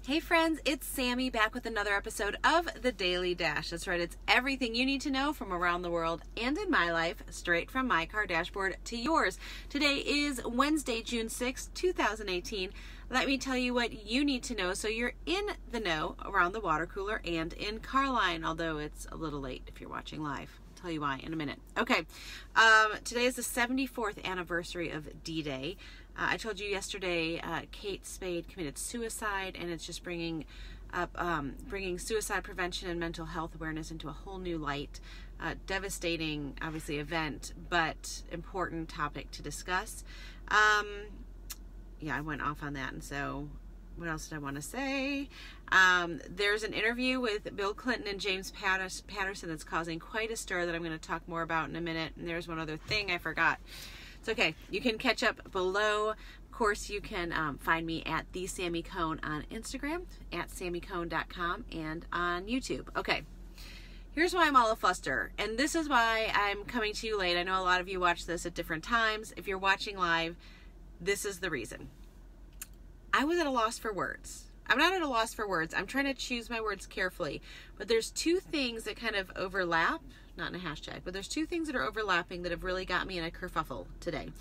Hey friends, it's Sammy back with another episode of The Daily Dash. That's right, it's everything you need to know from around the world and in my life, straight from my car dashboard to yours. Today is Wednesday, June 6th, 2018. Let me tell you what you need to know so you're in the know around the water cooler and in Carline, although it's a little late if you're watching live. I'll tell you why in a minute. Okay, today is the 74th anniversary of DDay. I told you yesterday, Kate Spade committed suicide, and it's just bringing suicide prevention and mental health awareness into a whole new light. Devastating, obviously, event, but important topic to discuss. Yeah, I went off on that, and so what else did I want to say? There's an interview with Bill Clinton and James Patterson that's causing quite a stir that I'm going to talk more about in a minute. And there's one other thing I forgot. It's okay. You can catch up below. Of course, you can find me at The Sammy Cone on Instagram, at sammycone.com, and on YouTube. Okay, here's why I'm all afluster, and this is why I'm coming to you late. I know a lot of you watch this at different times. If you're watching live, this is the reason. I was at a loss for words. I'm not at a loss for words. I'm trying to choose my words carefully, but there's two things that kind of overlap. Not in a hashtag, but there's two things that are overlapping that have really got me in a kerfuffle today.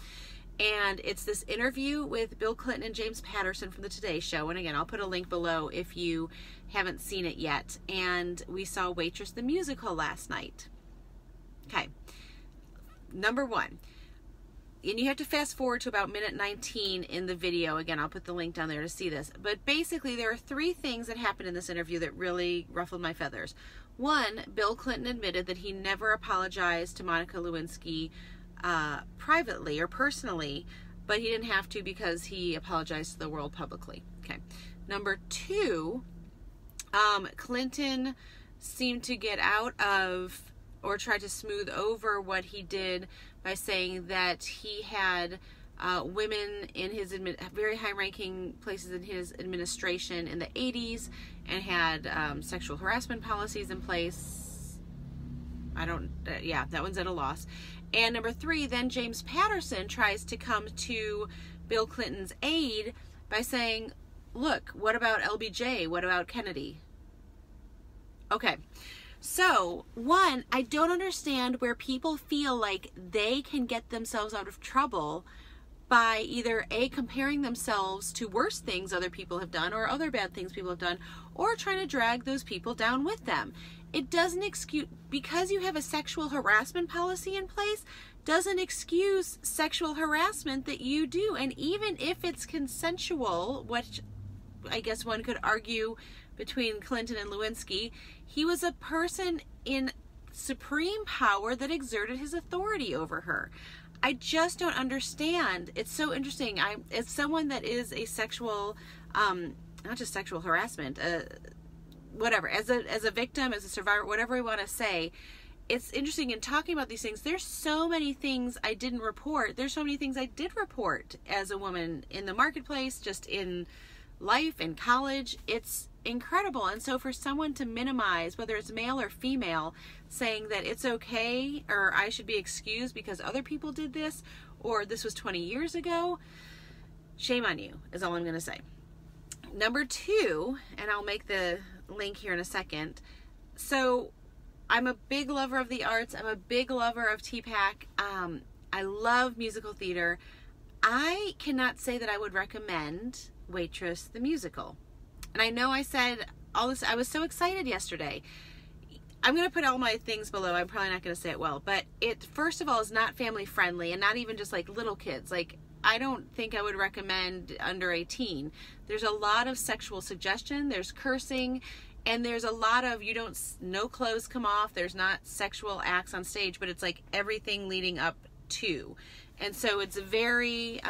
And it's this interview with Bill Clinton and James Patterson from the Today Show. And again, I'll put a link below if you haven't seen it yet. And we saw Waitress the musical last night. Okay. Number one. And you have to fast forward to about minute 19 in the video. Again, I'll put the link down there to see this. But basically, there are three things that happened in this interview that really ruffled my feathers. One, Bill Clinton admitted that he never apologized to Monica Lewinsky privately or personally, but he didn't have to because he apologized to the world publicly. Okay. Number two, Clinton seemed to get out of or tried to smooth over what he did by saying that he had women in his very high-ranking places in his administration in the 80s and had sexual harassment policies in place. Yeah, that one's at a loss. And number three, then James Patterson tries to come to Bill Clinton's aid by saying, look, what about LBJ? What about Kennedy? Okay. So, one, I don't understand where people feel like they can get themselves out of trouble by either A, comparing themselves to worse things other people have done or other bad things people have done, or trying to drag those people down with them. It doesn't excuse, because you have a sexual harassment policy in place, doesn't excuse sexual harassment that you do. And even if it's consensual, which I guess one could argue between Clinton and Lewinsky, he was a person in supreme power that exerted his authority over her. I just don't understand. It's so interesting. As someone that is a sexual, not just sexual harassment, whatever, as a victim, as a survivor, whatever we want to say, it's interesting in talking about these things. There's so many things I didn't report. There's so many things I did report as a woman in the marketplace, just in life, in college. It's incredible. And so for someone to minimize, whether it's male or female, saying that it's okay or I should be excused because other people did this or this was 20 years ago, shame on you is all I'm going to say. Number two, and I'll make the link here in a second. So I'm a big lover of the arts. I'm a big lover of TPAC. I love musical theater. I cannot say that I would recommend Waitress the musical. And I know I said all this, I was so excited yesterday. I'm going to put all my things below. I'm probably not going to say it well, but it, first of all, is not family friendly and not even just like little kids. Like, I don't think I would recommend under 18. There's a lot of sexual suggestion, there's cursing, and there's a lot of, no clothes come off, there's not sexual acts on stage, but it's like everything leading up to. And so it's very,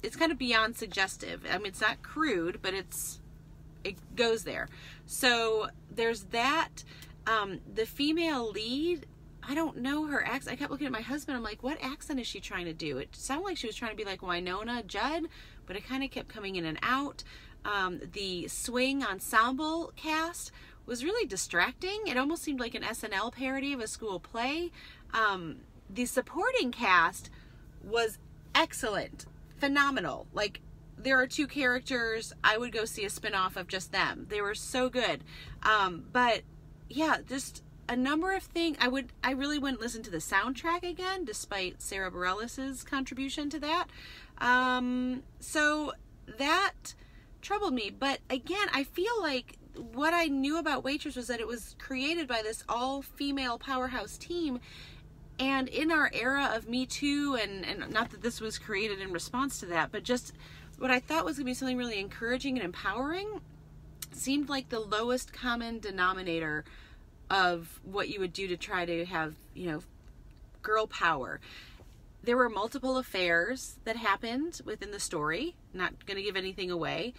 it's kind of beyond suggestive. I mean, it's not crude, but it goes there. So there's that. The female lead, I don't know her accent. I kept looking at my husband. I'm like, what accent is she trying to do? It sounded like she was trying to be like Winona Judd, but it kind of kept coming in and out. The swing ensemble cast was really distracting. It almost seemed like an SNL parody of a school play. The supporting cast was excellent, phenomenal. Like, there are two characters I would go see a spinoff of just them. They were so good. But yeah, just a number of things. I really wouldn't listen to the soundtrack again, despite Sarah Bareilles' contribution to that. So that troubled me. But again, I feel like what I knew about Waitress was that it was created by this all-female powerhouse team. And in our era of Me Too, and not that this was created in response to that, but just what I thought was going to be something really encouraging and empowering seemed like the lowest common denominator of what you would do to try to have, girl power. There were multiple affairs that happened within the story. Not going to give anything away.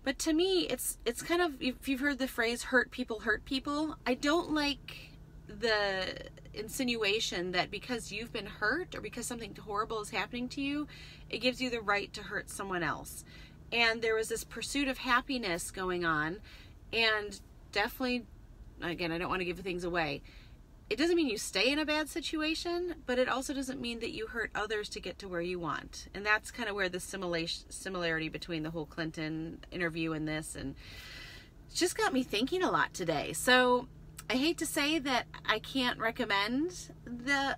But to me, it's kind of, if you've heard the phrase, hurt people, I don't like the insinuation that because you've been hurt or because something horrible is happening to you, it gives you the right to hurt someone else. And there was this pursuit of happiness going on, and definitely, again, I don't want to give things away. It doesn't mean you stay in a bad situation, but it also doesn't mean that you hurt others to get to where you want. And that's kind of where the similarity between the whole Clinton interview and this, and it's just got me thinking a lot today. So I hate to say that I can't recommend the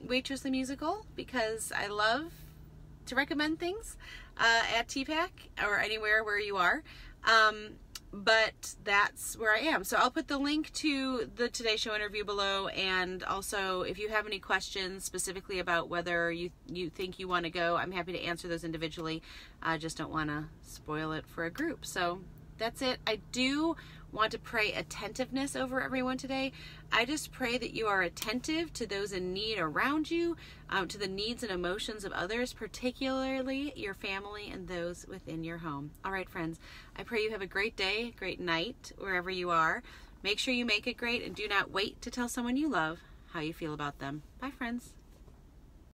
Waitress the musical, because I love to recommend things at TPAC or anywhere where you are. But that's where I am. So I'll put the link to the Today Show interview below, and also if you have any questions specifically about whether you think you want to go, I'm happy to answer those individually. I just don't want to spoil it for a group. So that's it. I do want to pray attentiveness over everyone today. I just pray that you are attentive to those in need around you, to the needs and emotions of others, particularly your family and those within your home. All right, friends, I pray you have a great day, great night, wherever you are. Make sure you make it great, and do not wait to tell someone you love how you feel about them. Bye, friends.